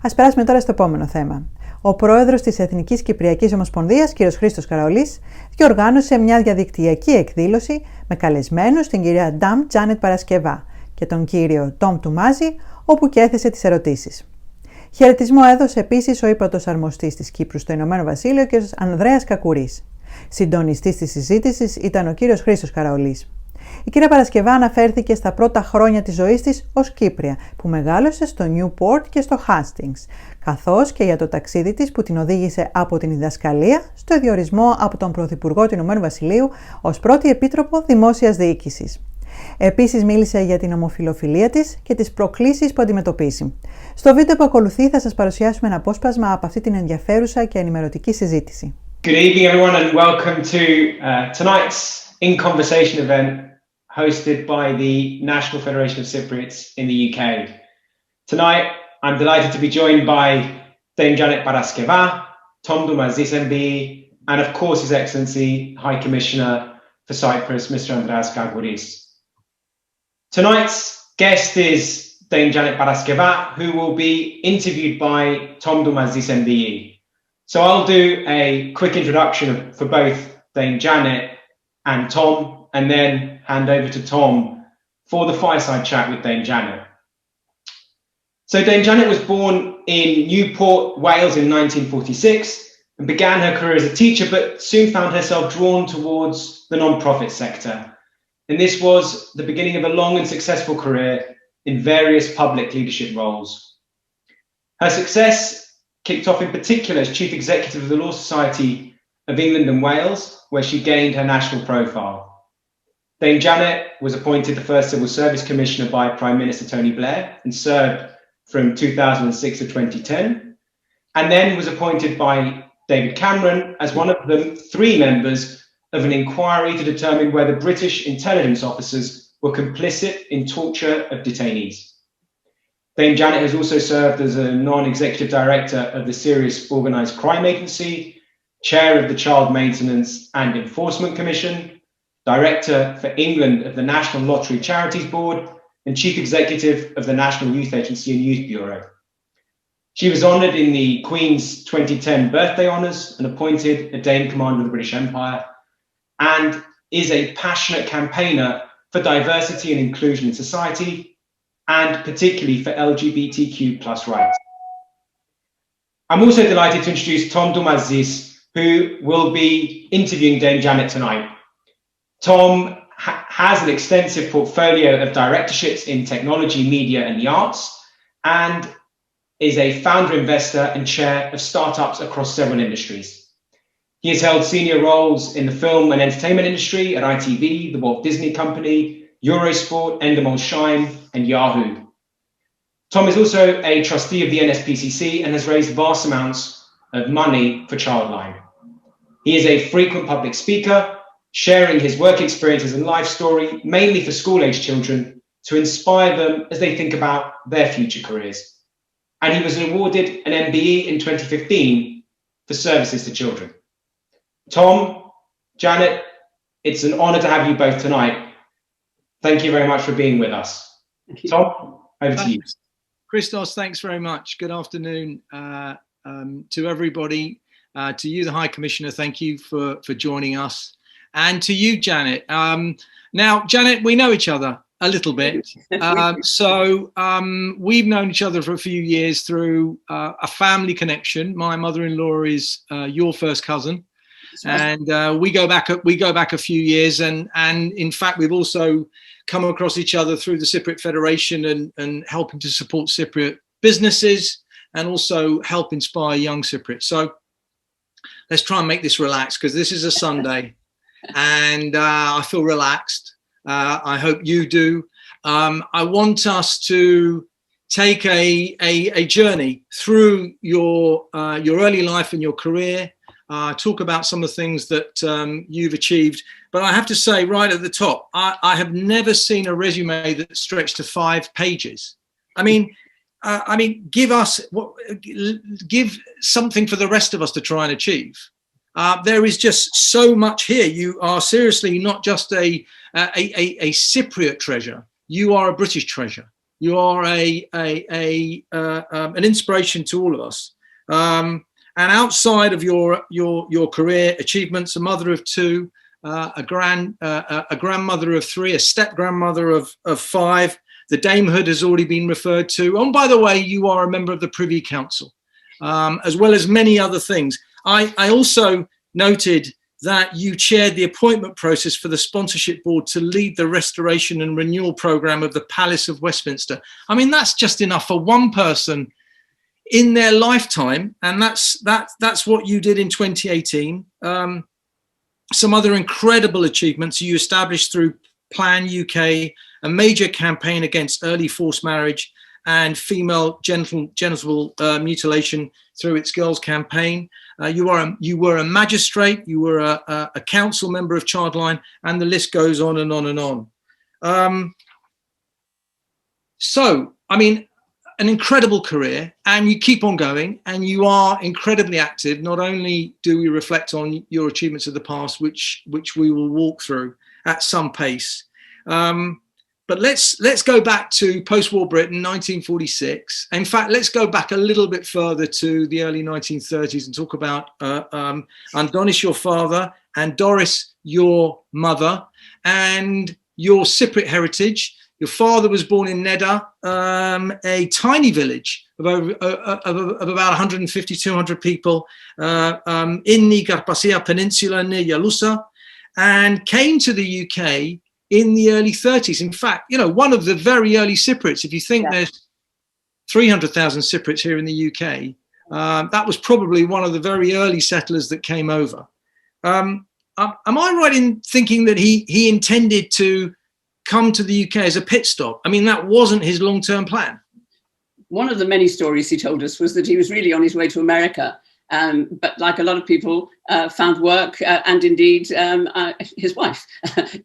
Ας περάσουμε τώρα στο επόμενο θέμα. Ο πρόεδρος της Εθνικής Κυπριακής Ομοσπονδίας, κύριος Christos Karaolis, διοργάνωσε μια διαδικτυακή εκδήλωση με καλεσμένους την κυρία Dame Janet Paraskeva και τον κύριο Tom Toumazi, όπου και έθεσε τις ερωτήσεις. Χαιρετισμό έδωσε επίσης ο Ύπατος Αρμοστής της Κύπρου στο Ηνωμένο Βασίλειο και ο Ανδρέας Κακούρης. Συντονιστής της συζήτησης ήταν ο κύριος Χρίστος Καραολής. Η κυρία Παρασκευά αναφέρθηκε στα πρώτα χρόνια της ζωής της ως Κύπρια, που μεγάλωσε στο Newport και στο Hastings, καθώς και για το ταξίδι της που την οδήγησε από την διδασκαλία στο διορισμό από τον Πρωθυπουργό του Ηνωμένου Βασιλείου ως πρώτη Επίτροπο Δημόσιας Διοίκησης. Επίσης μίλησε για την ομοφυλοφιλία της και τις προκλήσεις που αντιμετωπίζει. Στο βίντεο που ακολουθεί θα σας παρουσιάσουμε ένα απόσπασμα από αυτή την ενδιαφέρουσα και ενημερωτική συζήτηση. Good evening everyone and welcome to tonight's In Conversation event hosted by the National Federation of Cypriots in the UK. Tonight I'm delighted to be joined by Dame Janet Paraskeva, Tom Toumazi MBE, and of course His Excellency High Commissioner for Cyprus, Mr. Andraeas Kakouris. Tonight's guest is Dame Janet Paraskeva, who will be interviewed by Tom Toumazi MBE. So I'll do a quick introduction for both Dame Janet and Tom, and then hand over to Tom for the fireside chat with Dame Janet. So Dame Janet was born in Newport, Wales in 1946 and began her career as a teacher, but soon found herself drawn towards the non-profit sector. And this was the beginning of a long and successful career in various public leadership roles. Her success kicked off in particular as Chief Executive of the Law Society of England and Wales, where she gained her national profile. Dame Janet was appointed the first Civil Service Commissioner by Prime Minister Tony Blair and served from 2006 to 2010, and then was appointed by David Cameron as one of the three members of an inquiry to determine whether British intelligence officers were complicit in torture of detainees. Dame Janet has also served as a non-executive director of the Serious Organised Crime Agency, chair of the Child Maintenance and Enforcement Commission, director for England of the National Lottery Charities Board, and chief executive of the National Youth Agency and Youth Bureau. She was honoured in the Queen's 2010 birthday honours and appointed a Dame Commander of the British Empire, and is a passionate campaigner for diversity and inclusion in society, and particularly for LGBTQ+ rights. I'm also delighted to introduce Tom Toumazi, who will be interviewing Dame Janet tonight. Tom has an extensive portfolio of directorships in technology, media and the arts, and is a founder, investor and chair of startups across several industries. He has held senior roles in the film and entertainment industry at ITV, the Walt Disney Company, Eurosport, Endemol Shine and Yahoo. Tom is also a trustee of the NSPCC and has raised vast amounts of money for Childline. He is a frequent public speaker, sharing his work experiences and life story, mainly for school-age children, to inspire them as they think about their future careers. And he was awarded an MBE in 2015 for services to children. Tom, Janet, it's an honour to have you both tonight. Thank you very much for being with us. Tom, over to you. Christos, thanks very much. Good afternoon to everybody. To you, the High Commissioner, thank you for joining us. And to you, Janet. Now, Janet, we know each other a little bit. We've known each other for a few years through a family connection. My mother-in-law is your first cousin. And we go back a few years. And in fact, we've also come across each other through the Cypriot Federation and helping to support Cypriot businesses and also help inspire young Cypriots. So let's try and make this relaxed because this is a Sunday. And I feel relaxed. I hope you do. I want us to take a journey through your early life and your career. Talk about some of the things that you've achieved. But I have to say right at the top, I have never seen a resume that stretched to 5 pages. I mean, give something for the rest of us to try and achieve. There is just so much here. You are seriously not just a Cypriot treasure. You are a British treasure. You are an inspiration to all of us. And outside of your career achievements, a mother of two, a grandmother of three, a step grandmother of five. The damehood has already been referred to. And by the way, you are a member of the Privy Council, as well as many other things. I also noted that you chaired the appointment process for the sponsorship board to lead the restoration and renewal program of the Palace of Westminster. I mean, that's just enough for one person in their lifetime, and that's what you did in 2018. Some other incredible achievements you established through Plan UK, a major campaign against early forced marriage and female genital mutilation through its Girls Campaign. You were a magistrate, you were a council member of Childline, and the list goes on and on and on. So, I mean, an incredible career, and you keep on going, and you are incredibly active. Not only do we reflect on your achievements of the past, which we will walk through at some pace, but let's go back to post-war Britain, 1946. In fact, let's go back a little bit further to the early 1930s and talk about Andonis, your father, and Doris, your mother, and your Cypriot heritage. Your father was born in Neda, a tiny village of about 150, 200 people in the Carpathia Peninsula near Yalusa, and came to the UK in the early 30s. In fact, you know, one of the very early Cypriots, if you think there's 300,000 Cypriots here in the UK, that was probably one of the very early settlers that came over. Am I right in thinking that he intended to come to the UK as a pit stop? I mean, that wasn't his long-term plan. One of the many stories he told us was that he was really on his way to America, but like a lot of people, found work and indeed his wife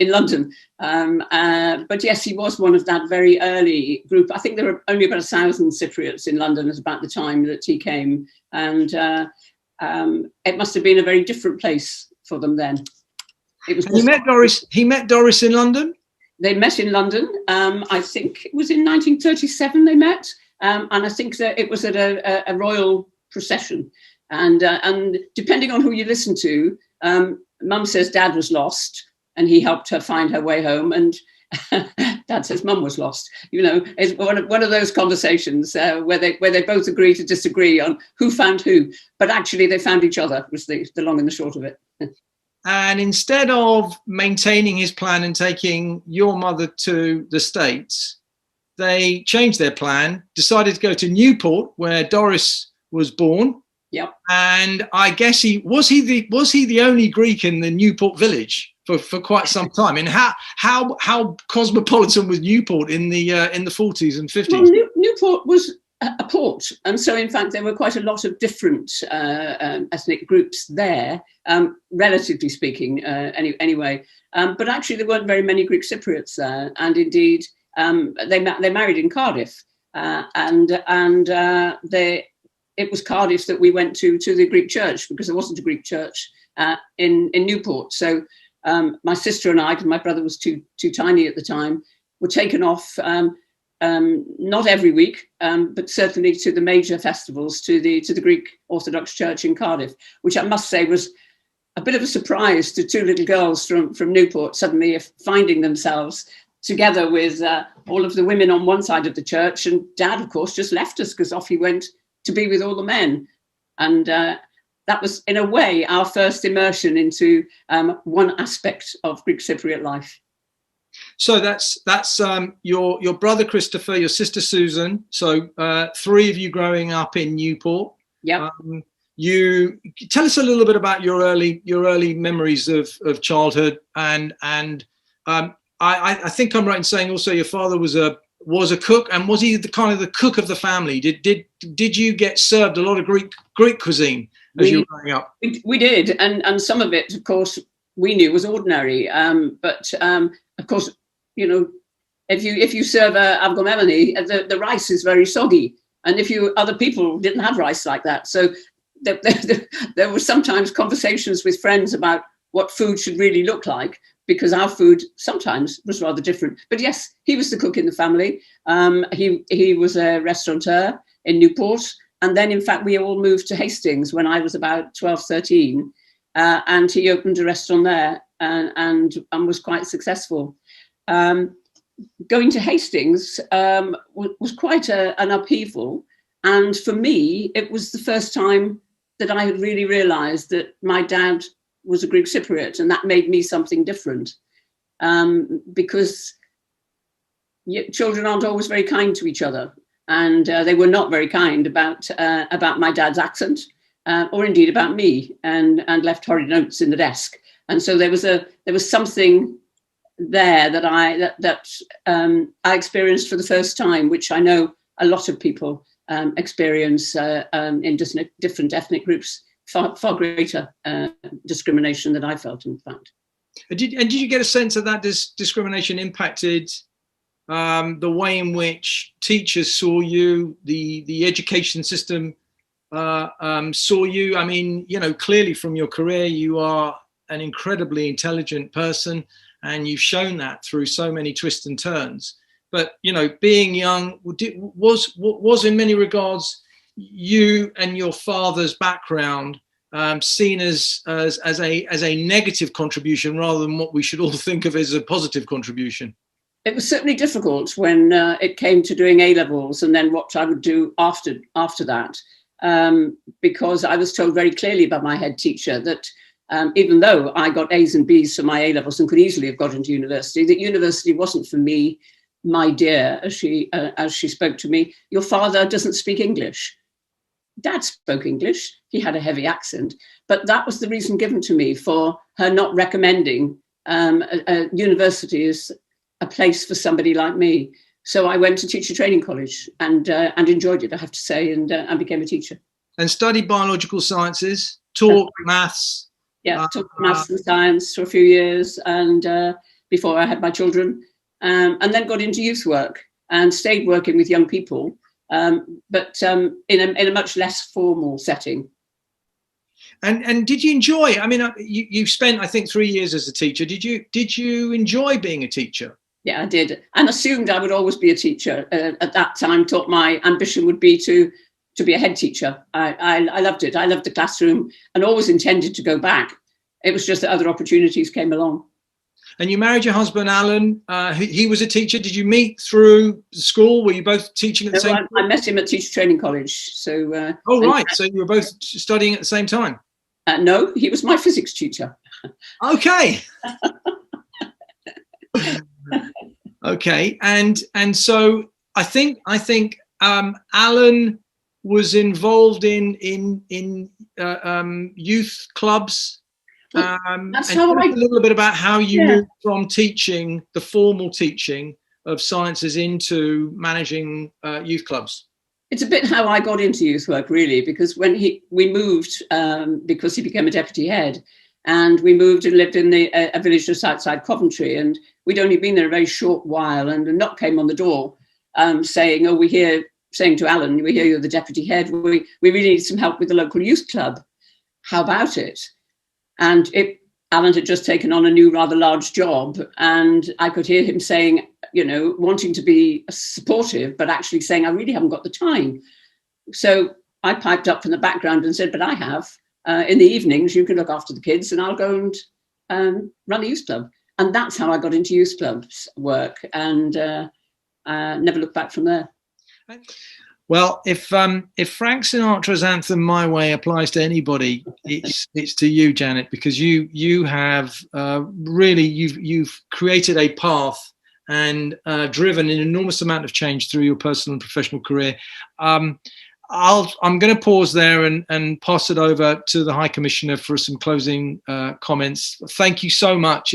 in London. But yes, he was one of that very early group. I think there were only about 1,000 Cypriots in London at about the time that he came, and it must have been a very different place for them then. It was. He met Doris. He met Doris in London. They met in London. I think it was in 1937 they met, and I think that it was at a royal procession. And depending on who you listen to, Mum says Dad was lost, and he helped her find her way home. And Dad says Mum was lost. You know, it's one of those conversations where they both agree to disagree on who found who, but actually they found each other. Was the long and the short of it. And instead of maintaining his plan and taking your mother to the States, they changed their plan, decided to go to Newport, where Doris was born. Yep. And I guess was he the only Greek in the Newport village for quite some time? And how cosmopolitan was Newport in the 40s and 50s? Well, Newport was a port, and so in fact there were quite a lot of different ethnic groups there, relatively speaking, anyway. But actually there weren't very many Greek Cypriots there, and indeed they married in Cardiff, it was Cardiff that we went to the Greek church, because there wasn't a Greek church in Newport. So my sister and I, because my brother was too tiny at the time, were taken off. Not every week, but certainly to the major festivals, to the Greek Orthodox Church in Cardiff, which I must say was a bit of a surprise to two little girls from Newport, suddenly finding themselves together with all of the women on one side of the church, and Dad, of course, just left us because off he went to be with all the men. And that was, in a way, our first immersion into one aspect of Greek Cypriot life. So that's your brother Christopher, your sister Susan. So three of you growing up in Newport. Yeah. You tell us a little bit about your early memories of childhood, and I think I'm right in saying also your father was a cook, and was he the cook of the family? Did you get served a lot of Greek cuisine as you were growing up? We did, and some of it, of course, we knew was ordinary. But of course, you know, if you serve avgomemoni, the rice is very soggy, and other people didn't have rice like that, so there were sometimes conversations with friends about what food should really look like, because our food sometimes was rather different. But yes, he was the cook in the family. He was a restaurateur in Newport. And then, in fact, we all moved to Hastings when I was about 12, 13. And he opened a restaurant there and was quite successful. Going to Hastings was quite an upheaval. And for me, it was the first time that I had really realised that my dad was a Greek Cypriot, and that made me something different. Because children aren't always very kind to each other. And they were not very kind about my dad's accent, or indeed about me, and left horrid notes in the desk. And so there was something there that I experienced for the first time, which I know a lot of people experience in different ethnic groups, far greater discrimination than I felt, in fact. Did you get a sense that this discrimination impacted the way in which teachers saw you, the education system saw you? I mean, clearly from your career, you are an incredibly intelligent person, and you've shown that through so many twists and turns. But, being young was in many regards you and your father's background seen as a negative contribution rather than what we should all think of as a positive contribution? It was certainly difficult when it came to doing A-levels and then what I would do after that, because I was told very clearly by my head teacher that even though I got A's and B's for my A-levels and could easily have got into university, that university wasn't for me. My dear, as she spoke to me, your father doesn't speak English. Dad spoke English. He had a heavy accent, but that was the reason given to me for her not recommending a university as a place for somebody like me. So I went to teacher training college and enjoyed it, I have to say, and became a teacher. And studied biological sciences, taught maths. Yeah, taught maths and science for a few years, and before I had my children. And then got into youth work and stayed working with young people, but in a much less formal setting. And did you enjoy? I mean, you spent, I think, 3 years as a teacher. Did you enjoy being a teacher? Yeah, I did, and assumed I would always be a teacher. At that time, thought my ambition would be to be a head teacher. I loved it. I loved the classroom, and always intended to go back. It was just that other opportunities came along. And you married your husband, Alan. He was a teacher. Did you meet through school? Were you both teaching at the same time? I met him at teacher training college. So. Oh, right. So you were both studying at the same time? No, he was my physics tutor. Okay. Okay. And so I think Alan was involved in youth clubs. And how a little bit about how you moved from teaching, the formal teaching of sciences, into managing youth clubs. It's a bit how I got into youth work, really, because when we moved, because he became a deputy head, and we moved and lived in a village just outside Coventry, and we'd only been there a very short while, and a knock came on the door saying, "Oh, saying to Alan, we hear you're the deputy head. We really need some help with the local youth club. How about it?" And Alan had just taken on a new, rather large job, and I could hear him saying, wanting to be supportive, but actually saying, "I really haven't got the time." So I piped up from the background and said, "But I have. In the evenings, you can look after the kids, and I'll go and run a youth club." And that's how I got into youth clubs work, and never looked back from there. Well, if Frank Sinatra's anthem "My Way" applies to anybody, it's to you, Janet, because you have really you've created a path and driven an enormous amount of change through your personal and professional career. I'm going to pause there and pass it over to the High Commissioner for some closing comments. Thank you so much.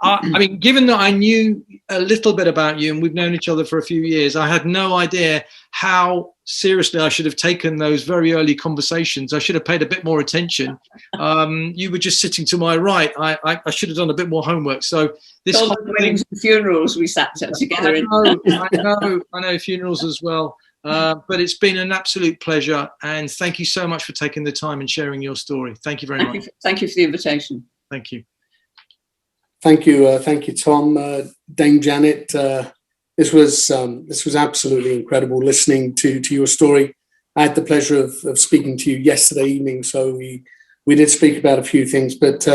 I mean, given that I knew a little bit about you and we've known each other for a few years, I had no idea how seriously I should have taken those very early conversations. I should have paid a bit more attention. You were just sitting to my right. I should have done a bit more homework. So this whole thing, funerals we sat together in. I know funerals as well. But it's been an absolute pleasure, and thank you so much for taking the time and sharing your story. Thank you very much. Thank you for the invitation. Thank you. Thank you, Tom. Dame Janet, this was absolutely incredible listening to your story. I had the pleasure of speaking to you yesterday evening, so we did speak about a few things. But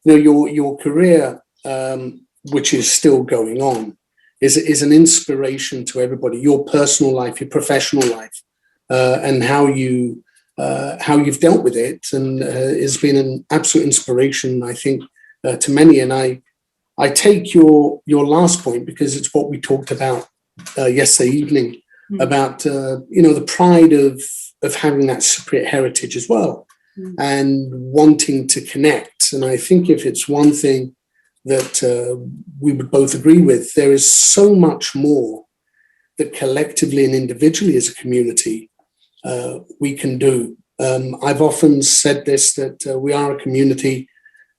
your career, which is still going on, is an inspiration to everybody. Your personal life, your professional life, and how you've dealt with it, and it's been an absolute inspiration, I think, to many. And I take your last point, because it's what we talked about yesterday evening, about the pride of having that Cypriot heritage as well, and wanting to connect. And I think if it's one thing that we would both agree with, there is so much more that collectively and individually as a community we can do. I've often said this, that we are a community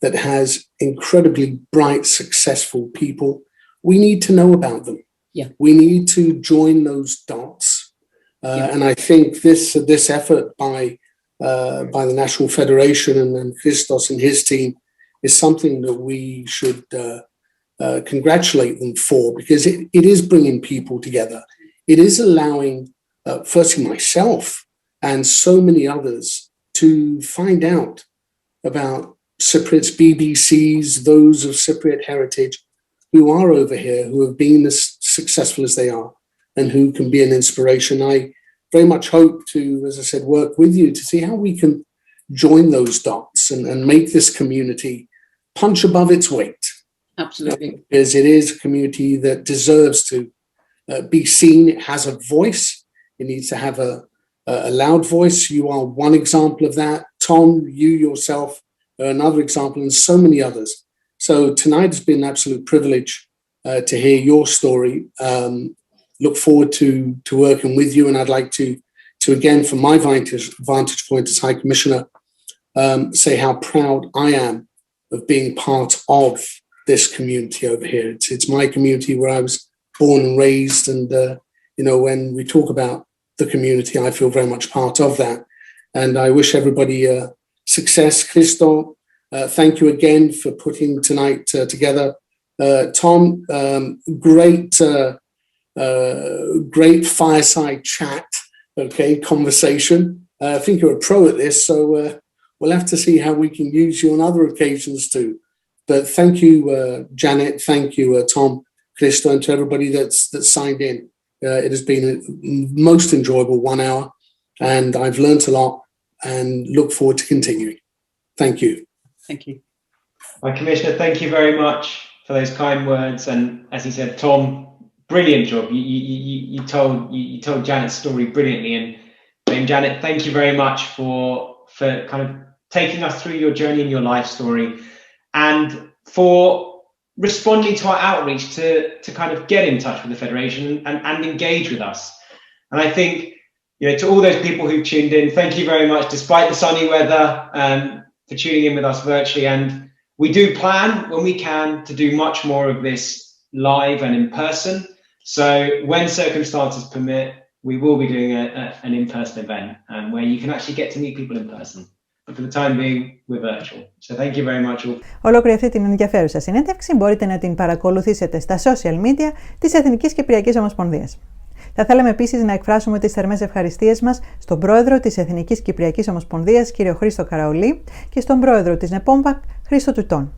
that has incredibly bright, successful people. We need to know about them. Yeah. We need to join those dots. And I think this effort by the National Federation and Christos and his team is something that we should congratulate them for, because it is bringing people together. It is allowing, firstly, myself and so many others to find out about Cypriots, BBCs, those of Cypriot heritage who are over here, who have been as successful as they are, and who can be an inspiration. I very much hope to, as I said, work with you to see how we can join those dots and make this community punch above its weight. Absolutely. Because it is a community that deserves to be seen. It has a voice. It needs to have a loud voice. You are one example of that. Tom, you yourself are another example, and so many others. So tonight has been an absolute privilege to hear your story. Look forward to working with you, and I'd like to again, from my vantage point as High Commissioner, say how proud I am of being part of this community over here. It's my community where I was born and raised, and when we talk about the community, I feel very much part of that. And I wish everybody success. Christo, thank you again for putting tonight together. Tom, great fireside chat, conversation. I think you're a pro at this, so we'll have to see how we can use you on other occasions too. But thank you, Janet. Thank you, Tom, Christo, and to everybody that's signed in. It has been a most enjoyable 1 hour, and I've learnt a lot and look forward to continuing. Thank you. Thank you. My Commissioner, thank you very much for those kind words. And as he said, Tom, brilliant job. You told Janet's story brilliantly. And Dame Janet, thank you very much for kind of taking us through your journey and your life story, and for responding to our outreach to kind of get in touch with the Federation and engage with us. And I think, to all those people who've tuned in, thank you very much, despite the sunny weather, for tuning in with us virtually. And we do plan, when we can, to do much more of this live and in person. So when circumstances permit, we will be doing an in-person event where you can actually get to meet people in person. But for the time being, we're virtual. So thank you very much all. Ολόκληρη αυτή την ενδιαφέρουσα συνέντευξη μπορείτε να την παρακολουθήσετε στα social media της Εθνικής Κυπριακής Ομοσπονδίας. Θα θέλαμε επίσης να εκφράσουμε τις θερμές ευχαριστίες μας στον πρόεδρο της Εθνικής Κυπριακής Ομοσπονδίας, κύριο Χρήστο Καραολή, και στον πρόεδρο της ΝΕΠΟΜΠΑΚ, Χρήστο Τουτών.